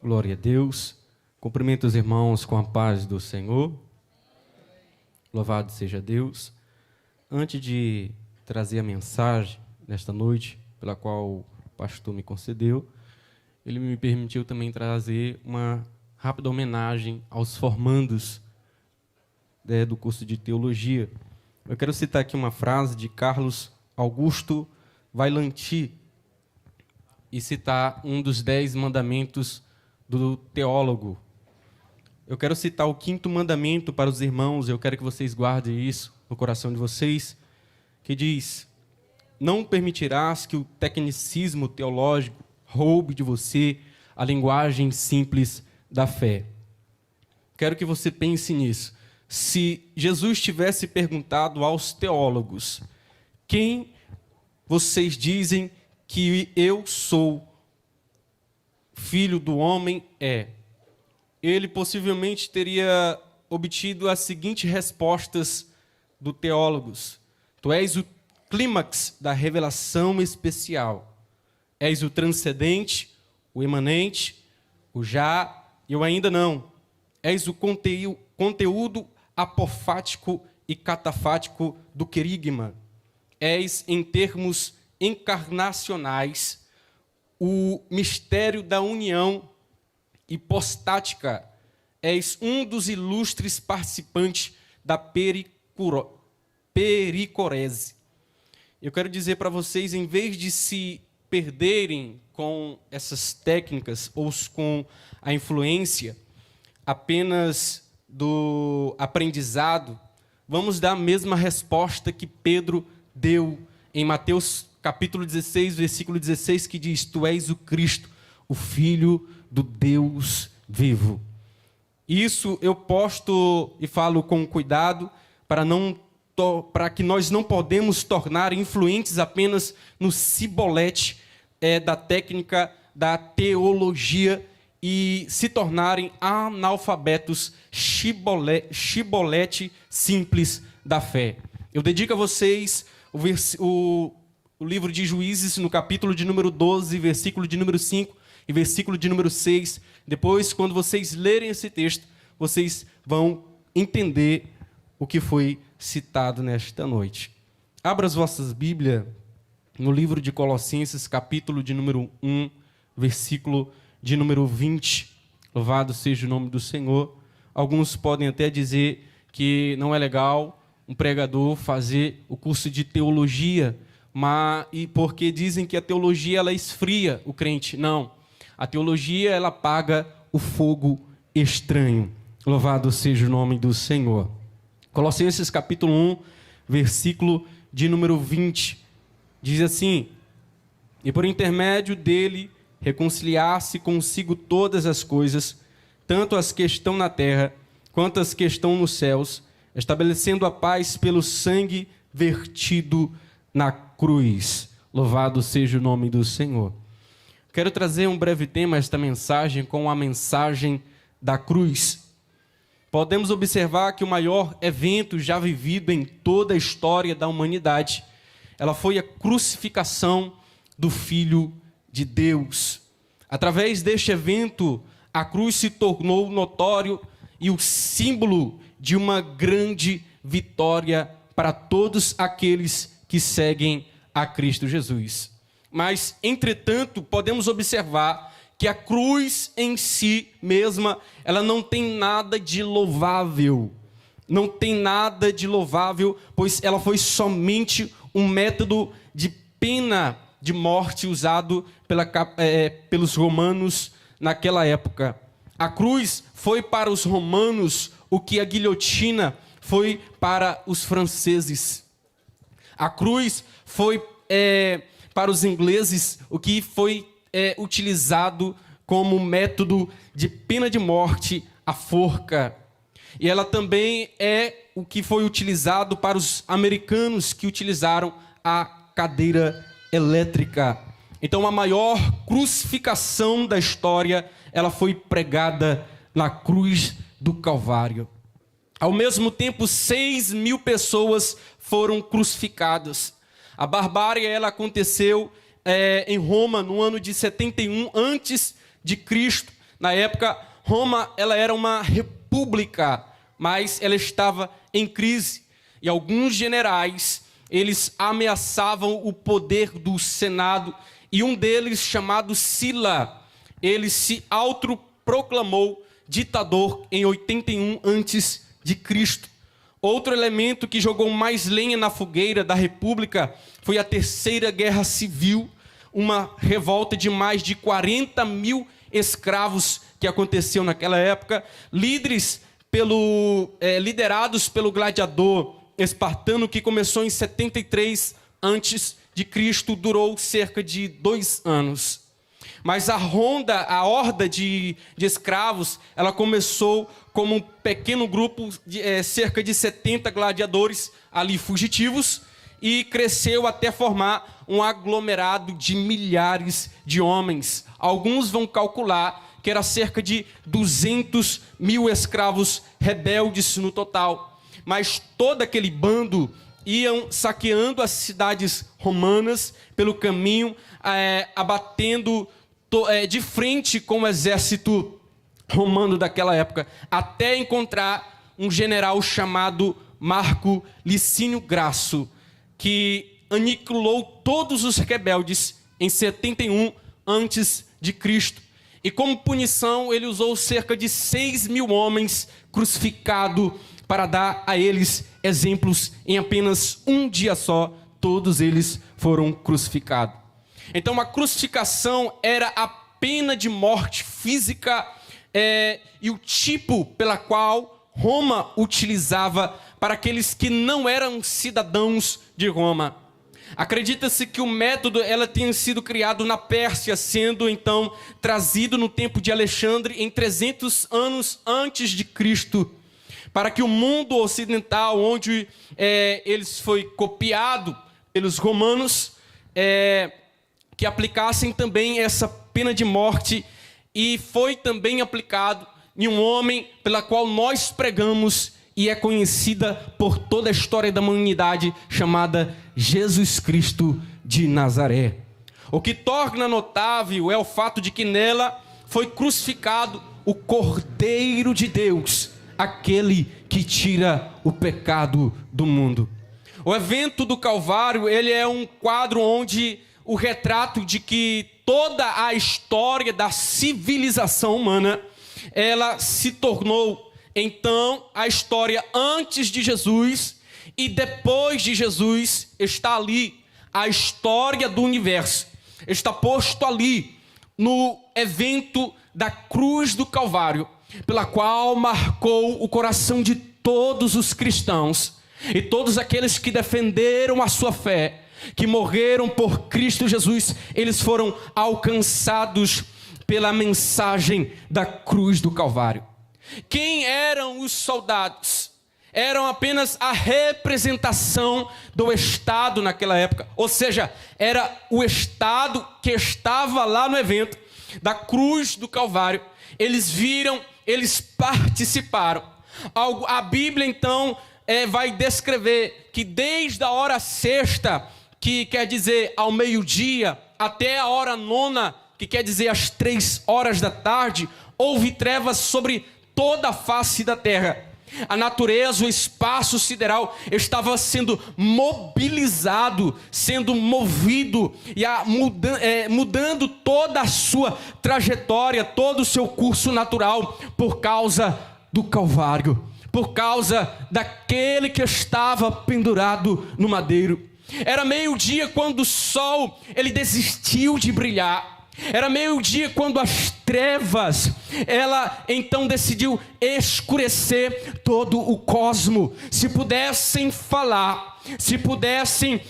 Glória a Deus. Cumprimento os irmãos com a paz do Senhor. Louvado seja Deus. Antes de trazer a mensagem nesta noite, pela qual o pastor me concedeu, ele me permitiu também trazer uma rápida homenagem aos formandos do curso de teologia. Eu quero citar aqui uma frase de Carlos Augusto Vaillanti e citar um dos 10 mandamentos do teólogo. Eu quero citar o 5º mandamento para os irmãos, eu quero que vocês guardem isso no coração de vocês, que diz: não permitirás que o tecnicismo teológico roube de você a linguagem simples da fé. Quero que você pense nisso. Se Jesus tivesse perguntado aos teólogos: quem vocês dizem que eu sou, filho do homem é? Ele possivelmente teria obtido as seguintes respostas dos teólogos: tu és o clímax da revelação especial, és o transcendente, o imanente, o já e o ainda não, és o conteúdo apofático e catafático do querigma, és, em termos encarnacionais, o mistério da união hipostática, és um dos ilustres participantes da pericorese. Eu quero dizer para vocês, em vez de se perderem com essas técnicas ou com a influência apenas do aprendizado, vamos dar a mesma resposta que Pedro deu em Mateus capítulo 16, versículo 16, que diz: tu és o Cristo, o Filho do Deus vivo. Isso eu posto e falo com cuidado para que nós não podemos tornar influentes apenas no cibolete da técnica da teologia e se tornarem analfabetos chibolete simples da fé. Eu dedico a vocês o livro de Juízes, no capítulo de número 12, versículo de número 5 e versículo de número 6. Depois, quando vocês lerem esse texto, vocês vão entender o que foi citado nesta noite. Abra as vossas Bíblias no livro de Colossenses, capítulo de número 1, versículo de número 20. Louvado seja o nome do Senhor. Alguns podem até dizer que não é legal um pregador fazer o curso de teologia, e porque dizem que a teologia ela esfria o crente. Não, a teologia ela apaga o fogo estranho. Louvado seja o nome do Senhor. Colossenses capítulo 1, versículo de número 20, diz assim: e por intermédio dele reconciliar-se consigo todas as coisas, tanto as que estão na terra quanto as que estão nos céus, estabelecendo a paz pelo sangue vertido na cruz. Louvado seja o nome do Senhor. Quero trazer um breve tema a esta mensagem com a mensagem da cruz. Podemos observar que o maior evento já vivido em toda a história da humanidade, ela foi a crucificação do Filho de Deus. Através deste evento, a cruz se tornou notório e o símbolo de uma grande vitória para todos aqueles que seguem a Cristo Jesus. Mas, entretanto, podemos observar que a cruz em si mesma, ela não tem nada de louvável. Não tem nada de louvável, pois ela foi somente um método de pena de morte usado pelos romanos naquela época. A cruz foi para os romanos o que a guilhotina foi para os franceses. A cruz foi para os ingleses o que foi utilizado como método de pena de morte, a forca. E ela também é o que foi utilizado para os americanos, que utilizaram a cadeira elétrica. Então, a maior crucificação da história, ela foi pregada na cruz do Calvário. Ao mesmo tempo, 6.000 pessoas foram crucificadas. A barbárie ela aconteceu em Roma no ano de 71 antes de Cristo, Na época, Roma ela era uma república, mas ela estava em crise. E alguns generais, eles ameaçavam o poder do Senado. E um deles, chamado Sila, ele se autoproclamou ditador em 81 a.C. Outro elemento que jogou mais lenha na fogueira da República foi a Terceira Guerra Civil, uma revolta de mais de 40 mil escravos que aconteceu naquela época, liderados pelo gladiador espartano, que começou em 73 a.C., durou cerca de 2 anos. Mas a horda de escravos, ela começou como um pequeno grupo, de cerca de 70 gladiadores ali fugitivos, e cresceu até formar um aglomerado de milhares de homens. Alguns vão calcular que era cerca de 200 mil escravos rebeldes no total. Mas todo aquele bando iam saqueando as cidades romanas pelo caminho, abatendo de frente com o exército romano daquela época, até encontrar um general chamado Marco Licínio Grasso, que aniquilou todos os rebeldes em 71 a.C. E como punição, ele usou cerca de 6 mil homens crucificados para dar a eles exemplos. Em apenas um dia só, todos eles foram crucificados. Então a crucificação era a pena de morte física e o tipo pela qual Roma utilizava para aqueles que não eram cidadãos de Roma. Acredita-se que o método tenha sido criado na Pérsia, sendo então trazido no tempo de Alexandre em 300 anos antes de Cristo, para que o mundo ocidental, onde eles foi copiado pelos romanos, que aplicassem também essa pena de morte, e foi também aplicado em um homem pela qual nós pregamos e é conhecida por toda a história da humanidade, chamada Jesus Cristo de Nazaré. O que torna notável é o fato de que nela foi crucificado o Cordeiro de Deus, aquele que tira o pecado do mundo. O evento do Calvário, ele é um quadro onde o retrato de que toda a história da civilização humana, ela se tornou então a história antes de Jesus, e depois de Jesus está ali a história do universo. Está posto ali no evento da cruz do Calvário, pela qual marcou o coração de todos os cristãos e todos aqueles que defenderam a sua fé, que morreram por Cristo Jesus. Eles foram alcançados pela mensagem da cruz do Calvário. Quem eram os soldados? Eram apenas a representação do Estado naquela época. Ou seja, era o Estado que estava lá no evento da cruz do Calvário. Eles viram, eles participaram. A Bíblia então vai descrever que desde a hora sexta, que quer dizer ao meio-dia, até a hora nona, que quer dizer às 3 horas da tarde, houve trevas sobre toda a face da terra. A natureza, o espaço sideral estava sendo mobilizado, sendo movido e mudando toda a sua trajetória, todo o seu curso natural, por causa do Calvário, por causa daquele que estava pendurado no madeiro. Era meio-dia quando o sol ele desistiu de brilhar. Era meio-dia quando as trevas, ela então decidiu escurecer todo o cosmo. Se pudessem falar, se pudessem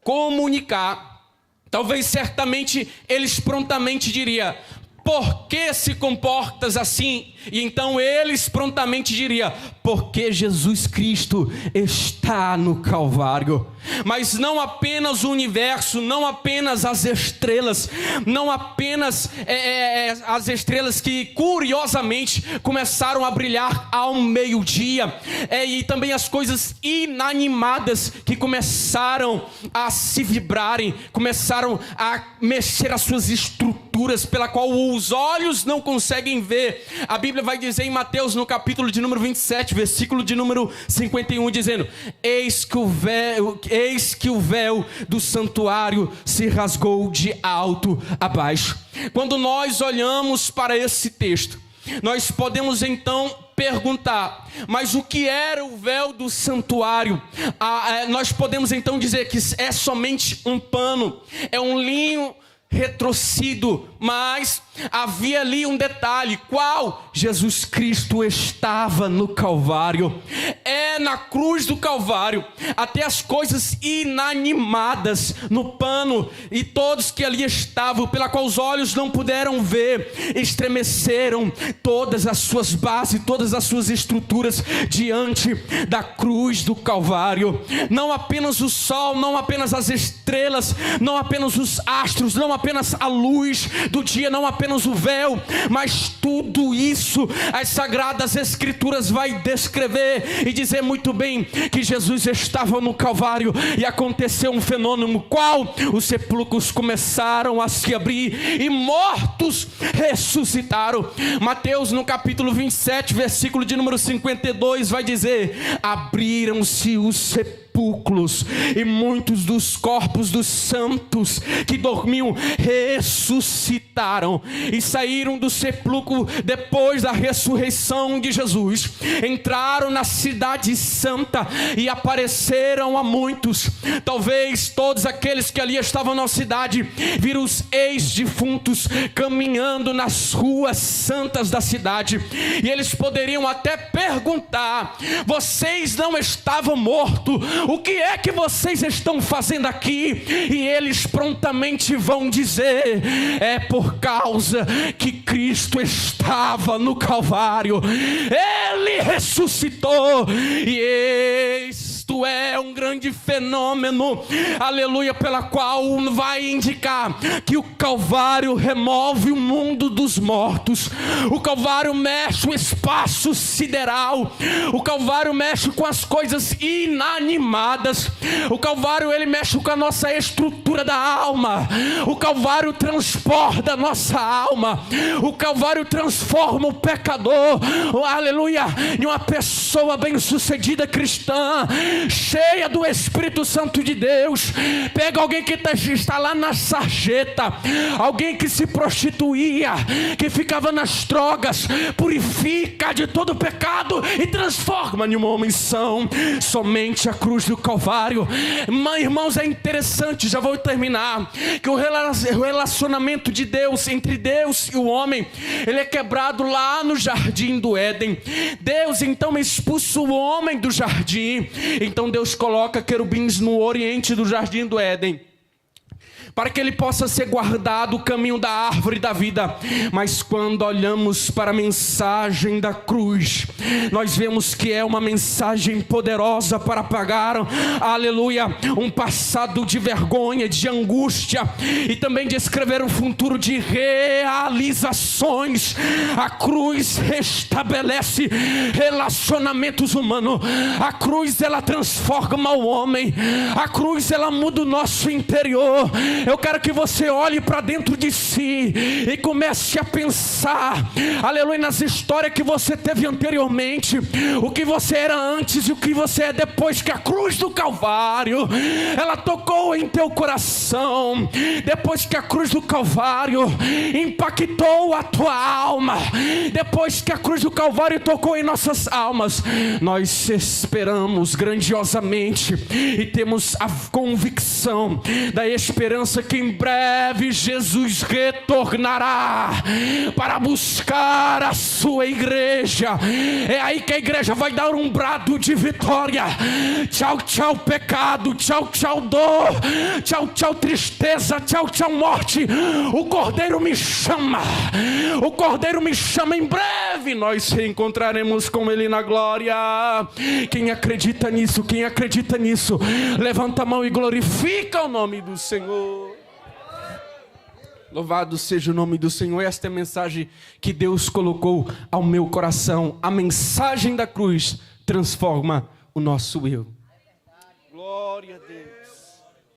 comunicar, talvez certamente eles prontamente diriam: por que se comportas assim? E então eles prontamente diriam: porque Jesus Cristo está no Calvário. Mas não apenas o universo, não apenas as estrelas, não apenas as estrelas que curiosamente começaram a brilhar ao meio-dia, e também as coisas inanimadas que começaram a se vibrarem, começaram a mexer as suas estruturas, estruturas pela qual os olhos não conseguem ver. A Bíblia vai dizer em Mateus, no capítulo de número 27, versículo de número 51, dizendo: eis que o véu do santuário se rasgou de alto a baixo. Quando nós olhamos para esse texto, nós podemos então perguntar: mas o que era o véu do santuário? Nós podemos então dizer que é somente um pano, é um linho retorcido, mas havia ali um detalhe. Qual? Jesus Cristo estava no Calvário. É na cruz do Calvário, até as coisas inanimadas no pano e todos que ali estavam, pela qual os olhos não puderam ver, estremeceram todas as suas bases, todas as suas estruturas diante da cruz do Calvário. Não apenas o sol, não apenas as estrelas, não apenas os astros, não apenas a luz do dia, não apenas o véu, mas tudo isso as Sagradas Escrituras vai descrever e dizer muito bem que Jesus estava no Calvário e aconteceu um fenômeno, qual? Os sepulcros começaram a se abrir e mortos ressuscitaram. Mateus no capítulo 27, versículo de número 52 vai dizer: abriram-se os sepulcros e muitos dos corpos dos santos que dormiam ressuscitaram e saíram do sepulcro depois da ressurreição de Jesus, entraram na cidade santa e apareceram a muitos. Talvez todos aqueles que ali estavam na cidade viram os ex-defuntos caminhando nas ruas santas da cidade, e eles poderiam até perguntar: vocês não estavam mortos? O que é que vocês estão fazendo aqui? E eles prontamente vão dizer: é por causa que Cristo estava no Calvário, Ele ressuscitou, e isto é um grande fenômeno, aleluia, pela qual vai indicar que o Calvário remove o mundo dos mortos, o Calvário mexe o espaço sideral, o Calvário mexe com as coisas inanimadas, o Calvário ele mexe com a nossa estrutura da alma, o Calvário transporta a nossa alma, o Calvário transforma o pecador, aleluia, em uma pessoa bem-sucedida cristã, cheia do Espírito Santo de Deus. Pega alguém que está lá na sarjeta, alguém que se prostituía, que ficava nas drogas, purifica de todo pecado e transforma em uma homem são. Somente a cruz do Calvário. Irmãos, é interessante, já vou terminar, que o relacionamento de Deus, entre Deus e o homem, ele é quebrado lá no jardim do Éden. Deus então expulsa o homem do jardim. Então Deus coloca querubins no oriente do jardim do Éden, para que ele possa ser guardado o caminho da árvore da vida. Mas quando olhamos para a mensagem da cruz, nós vemos que é uma mensagem poderosa para apagar, aleluia, um passado de vergonha, de angústia, e também de escrever um futuro de realizações. A cruz restabelece relacionamentos humanos, a cruz ela transforma o homem, a cruz ela muda o nosso interior. Eu quero que você olhe para dentro de si e comece a pensar, aleluia, nas histórias que você teve anteriormente, o que você era antes e o que você é depois que a cruz do Calvário ela tocou em teu coração, depois que a cruz do Calvário impactou a tua alma, depois que a cruz do Calvário tocou em nossas almas, nós esperamos grandiosamente e temos a convicção da esperança que em breve Jesus retornará para buscar a sua igreja. É aí que a igreja vai dar um brado de vitória. Tchau, tchau pecado, tchau, tchau dor, tchau, tchau tristeza, tchau, tchau morte. O Cordeiro me chama, o Cordeiro me chama. Em breve nós reencontraremos com Ele na glória. Quem acredita nisso, quem acredita nisso, levanta a mão e glorifica o nome do Senhor. Louvado seja o nome do Senhor. Esta é a mensagem que Deus colocou ao meu coração. A mensagem da cruz transforma o nosso eu. Glória a Deus.